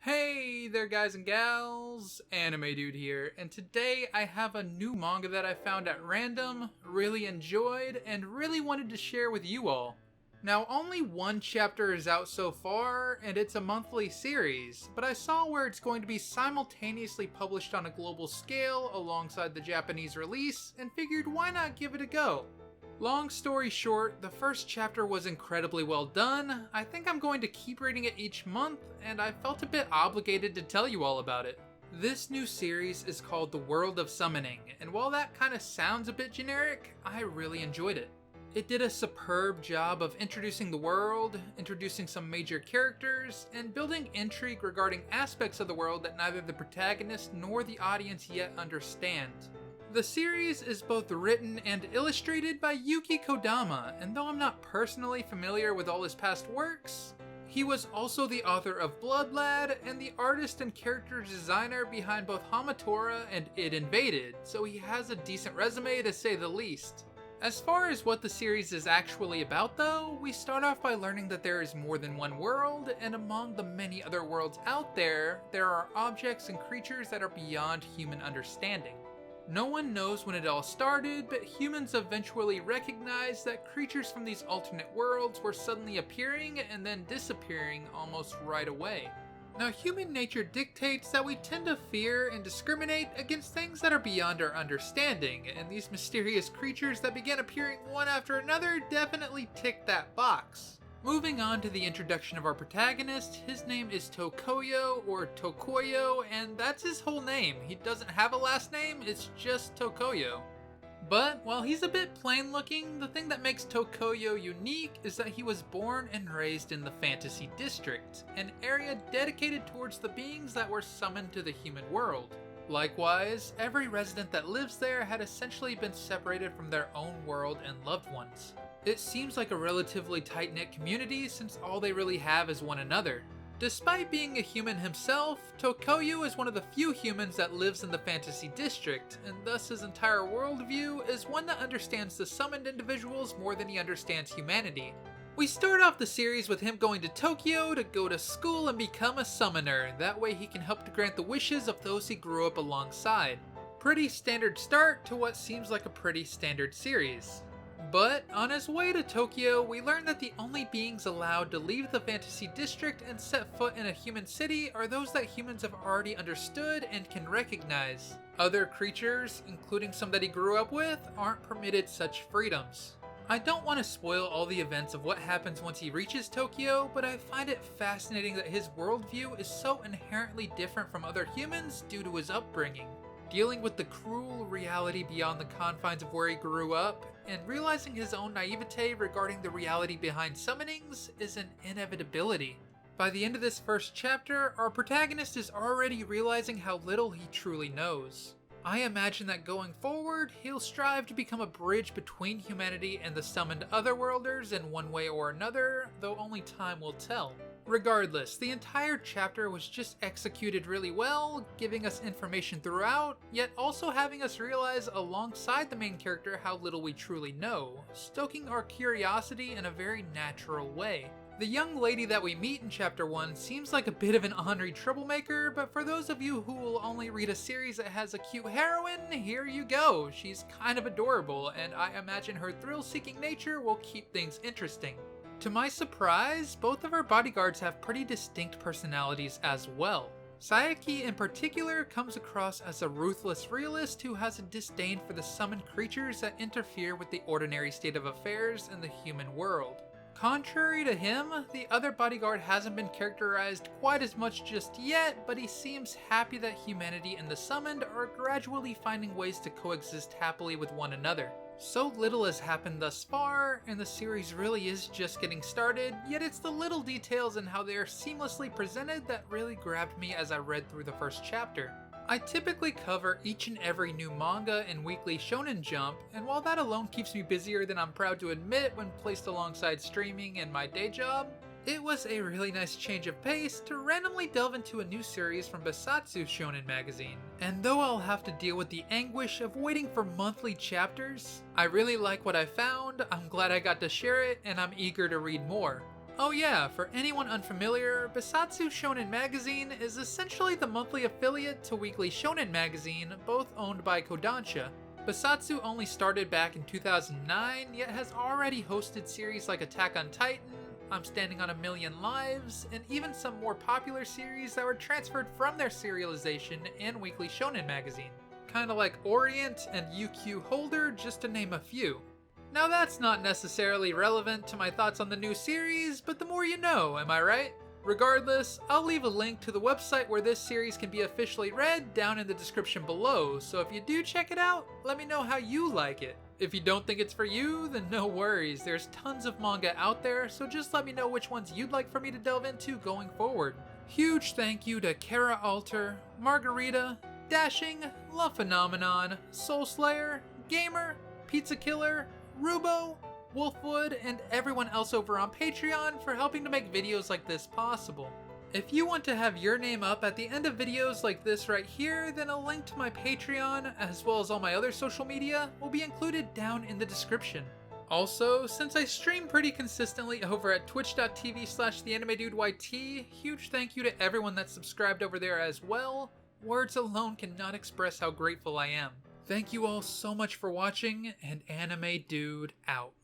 Hey there guys and gals, Anime Dude here, and today I have a new manga that I found at random, really enjoyed, and really wanted to share with you all. Now only one chapter is out so far, and it's a monthly series, but I saw where it's going to be simultaneously published on a global scale alongside the Japanese release, and figured why not give it a go. Long story short, the first chapter was incredibly well done. I think I'm going to keep reading it each month, and I felt a bit obligated to tell you all about it. This new series is called The World of Summoning, and while that kinda sounds a bit generic, I really enjoyed it. It did a superb job of introducing the world, introducing some major characters, and building intrigue regarding aspects of the world that neither the protagonist nor the audience yet understand. The series is both written and illustrated by Yuki Kodama, and though I'm not personally familiar with all his past works, he was also the author of Blood Lad and the artist and character designer behind both Hamatora and It Invaded, so he has a decent resume to say the least. As far as what the series is actually about though, we start off by learning that there is more than one world, and among the many other worlds out there, there are objects and creatures that are beyond human understanding. No one knows when it all started, but humans eventually recognized that creatures from these alternate worlds were suddenly appearing and then disappearing almost right away. Now, human nature dictates that we tend to fear and discriminate against things that are beyond our understanding, and these mysterious creatures that began appearing one after another definitely tick that box. Moving on to the introduction of our protagonist, his name is Tokoyo, or Tokoyo, and that's his whole name. He doesn't have a last name, it's just Tokoyo. But while he's a bit plain looking, the thing that makes Tokoyo unique is that he was born and raised in the Fantasy District, an area dedicated towards the beings that were summoned to the human world. Likewise, every resident that lives there had essentially been separated from their own world and loved ones. It seems like a relatively tight-knit community since all they really have is one another. Despite being a human himself, Tokoyo is one of the few humans that lives in the Fantasy District, and thus his entire worldview is one that understands the summoned individuals more than he understands humanity. We start off the series with him going to Tokyo to go to school and become a summoner, that way he can help to grant the wishes of those he grew up alongside. Pretty standard start to what seems like a pretty standard series. But on his way to Tokyo, we learn that the only beings allowed to leave the Fantasy District and set foot in a human city are those that humans have already understood and can recognize. Other creatures, including some that he grew up with, aren't permitted such freedoms. I don't want to spoil all the events of what happens once he reaches Tokyo, but I find it fascinating that his worldview is so inherently different from other humans due to his upbringing. Dealing with the cruel reality beyond the confines of where he grew up, and realizing his own naivete regarding the reality behind summonings is an inevitability. By the end of this first chapter, our protagonist is already realizing how little he truly knows. I imagine that going forward, he'll strive to become a bridge between humanity and the summoned otherworlders in one way or another, though only time will tell. Regardless, the entire chapter was just executed really well, giving us information throughout, yet also having us realize alongside the main character how little we truly know, stoking our curiosity in a very natural way. The young lady that we meet in chapter 1 seems like a bit of an ornery troublemaker, but for those of you who will only read a series that has a cute heroine, here you go. She's kind of adorable, and I imagine her thrill-seeking nature will keep things interesting. To my surprise, both of our bodyguards have pretty distinct personalities as well. Sayaki in particular comes across as a ruthless realist who has a disdain for the summoned creatures that interfere with the ordinary state of affairs in the human world. Contrary to him, the other bodyguard hasn't been characterized quite as much just yet, but he seems happy that humanity and the summoned are gradually finding ways to coexist happily with one another. So little has happened thus far, and the series really is just getting started, yet it's the little details and how they are seamlessly presented that really grabbed me as I read through the first chapter. I typically cover each and every new manga and weekly Shonen Jump, and while that alone keeps me busier than I'm proud to admit when placed alongside streaming and my day job, it was a really nice change of pace to randomly delve into a new series from Bessatsu Shonen magazine. And though I'll have to deal with the anguish of waiting for monthly chapters, I really like what I found, I'm glad I got to share it, and I'm eager to read more. Oh yeah, for anyone unfamiliar, Bessatsu Shonen Magazine is essentially the monthly affiliate to Weekly Shonen Magazine, both owned by Kodansha. Bessatsu only started back in 2009, yet has already hosted series like Attack on Titan, I'm Standing on a Million Lives, and even some more popular series that were transferred from their serialization in Weekly Shonen Magazine. Kinda like Orient and UQ Holder, just to name a few. Now that's not necessarily relevant to my thoughts on the new series, but the more you know, am I right? Regardless, I'll leave a link to the website where this series can be officially read down in the description below, so if you do check it out, let me know how you like it. If you don't think it's for you, then no worries, there's tons of manga out there, so just let me know which ones you'd like for me to delve into going forward. Huge thank you to Kara Alter, Margarita, Dashing, Love Phenomenon, Soul Slayer, Gamer, Pizza Killer, Rubo, Wolfwood, and everyone else over on Patreon for helping to make videos like this possible. If you want to have your name up at the end of videos like this right here, then a link to my Patreon, as well as all my other social media, will be included down in the description. Also, since I stream pretty consistently over at twitch.tv/theanimeDudeYT, huge thank you to everyone that's subscribed over there as well. Words alone cannot express how grateful I am. Thank you all so much for watching, and Anime Dude out.